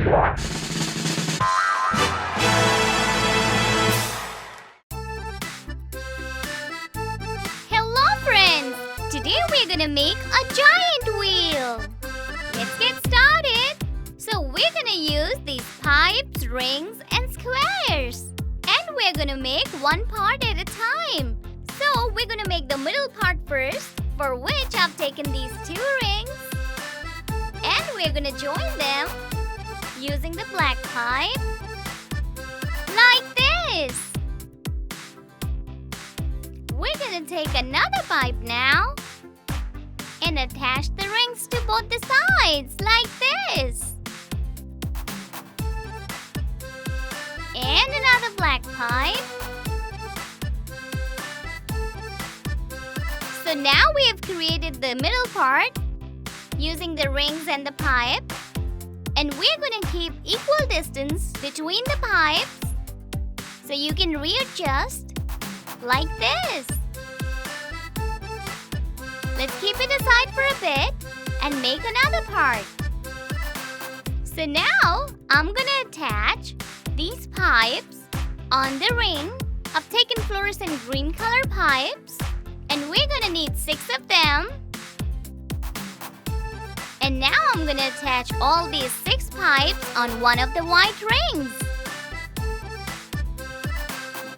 Hello friends! Today we're gonna make a giant wheel. Let's get started. So we're gonna use these pipes, rings and squares. And we're gonna make one part at a time. So we're gonna make the middle part first, for which I've taken these two rings. And we're gonna join them using the black pipe, like this. We're gonna take another pipe now and attach the rings to both the sides, like this. And another black pipe. So now we have created the middle part using the rings and the pipe. And we're going to keep equal distance between the pipes so you can readjust like this. Let's keep it aside for a bit and make another part. So now I'm going to attach these pipes on the ring. I've taken fluorescent green color pipes and we're going to need 6 of them. And now I'm going to attach all these 6 pipes on one of the white rings.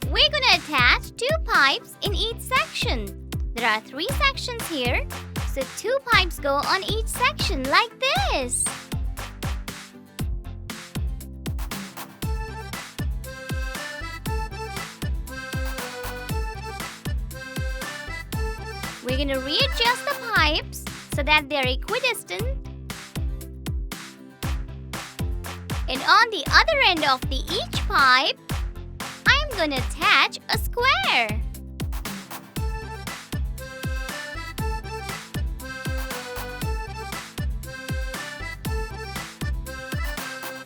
We're going to attach 2 pipes in each section. There are 3 sections here, so 2 pipes go on each section like this. We're going to readjust the pipes so that they're equidistant. And on the other end of each pipe, I'm going to attach a square.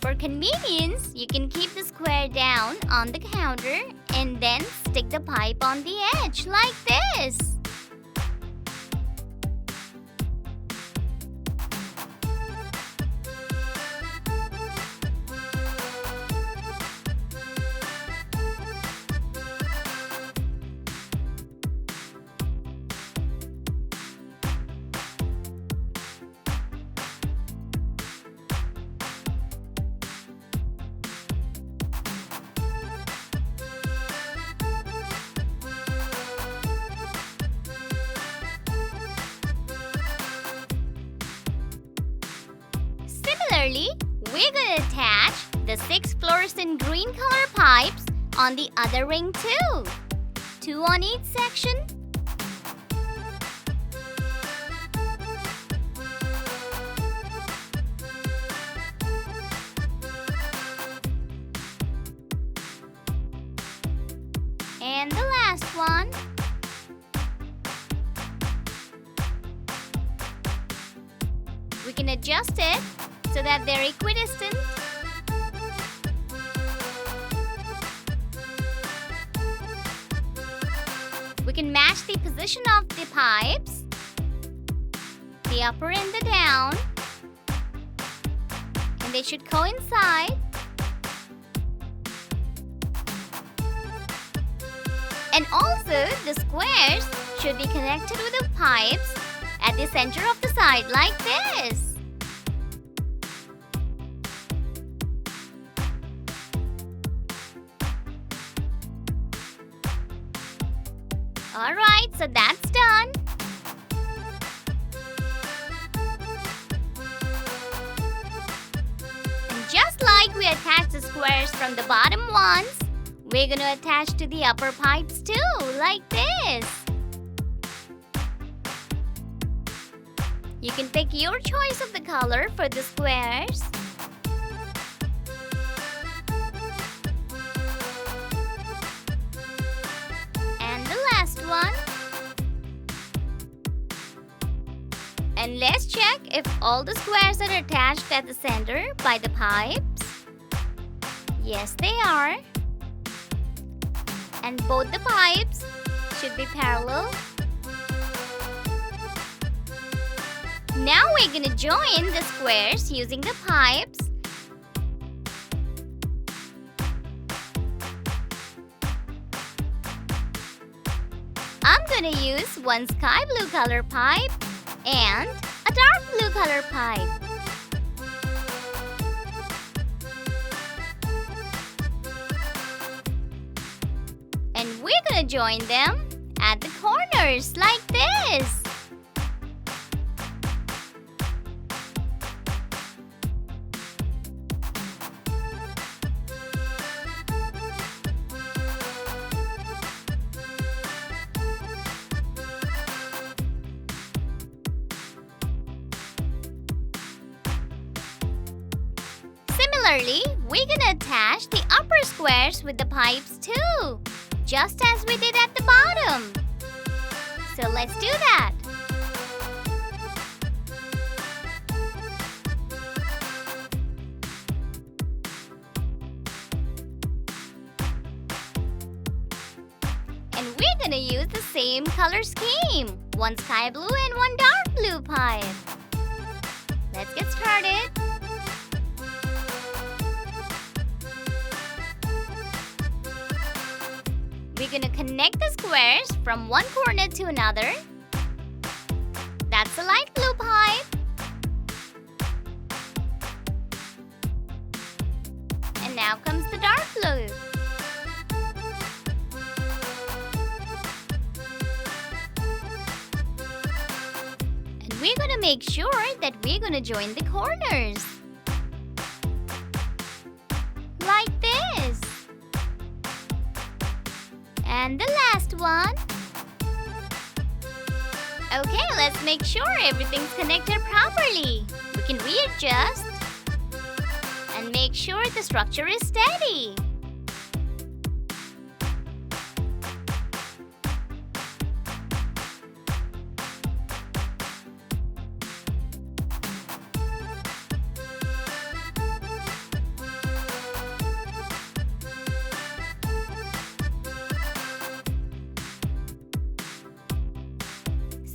For convenience, you can keep the square down on the counter and then stick the pipe on the edge like this. Similarly, we're going to attach the 6 fluorescent green color pipes on the other ring too. 2 on each section. And the last one. We can adjust it so that they're equidistant. We can match the position of the pipes, the upper and the down, and they should coincide. And also, the squares should be connected with the pipes at the center of the side like this. Alright, so that's done. And just like we attached the squares from the bottom ones, we're going to attach to the upper pipes too, like this. You can pick your choice of the color for the squares. And the last one. And let's check if all the squares are attached at the center by the pipes. Yes, they are. And both the pipes should be parallel. Now we're going to join the squares using the pipes I'm gonna use one sky blue color pipe and a dark blue color pipe. And we're gonna join them at the corners like this. Similarly, we're gonna attach the upper squares with the pipes too, just as we did at the bottom. So let's do that. And we're gonna use the same color scheme, one sky blue and one dark blue pipe. Let's get started. We're gonna connect the squares from one corner to another. That's the light blue pipe. And now comes the dark blue. And we're gonna make sure that we're gonna join the corners. Like this. And the last one. Okay, let's make sure everything's connected properly. We can readjust and make sure the structure is steady.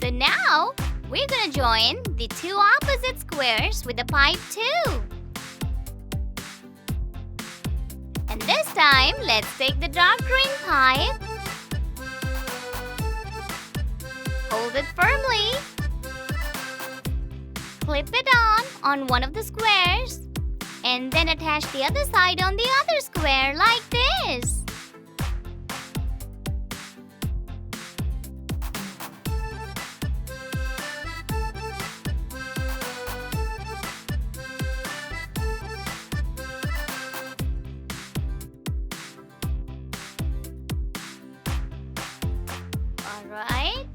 So now, we're gonna join the two opposite squares with the pipe too. And this time, let's take the dark green pipe. Hold it firmly. Clip it on one of the squares. And then attach the other side on the other square like this. Alright.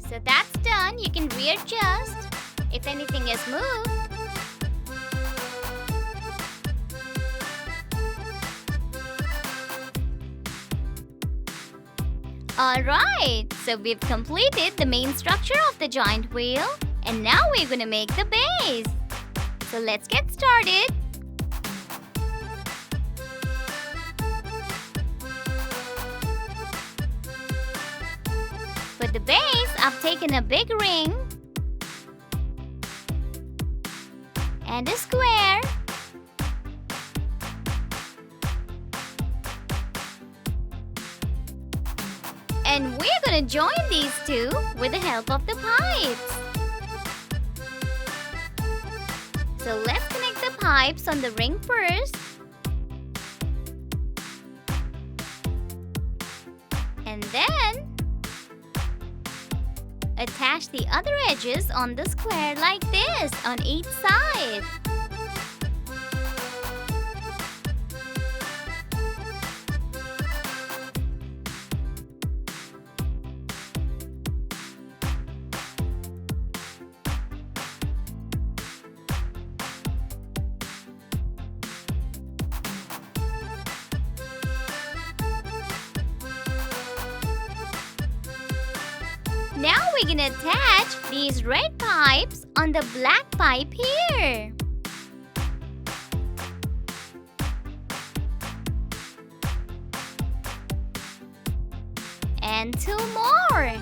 So that's done. You can readjust if anything is moved. Alright, so we've completed the main structure of the giant wheel, and now we're gonna make the base. So let's get started. For the base, I've taken a big ring and a square and we're gonna join these two with the help of the pipes. So let's connect the pipes on the ring first. And then attach the other edges on the square like this on each side. Now we're gonna attach these red pipes on the black pipe here. And two more.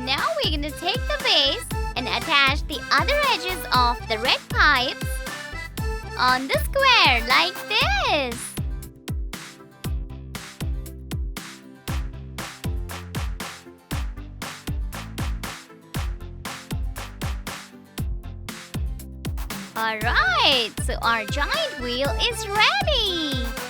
now we're going to take the base and attach the other edges of the red pipes on the square like this. Alright, so our giant wheel is ready.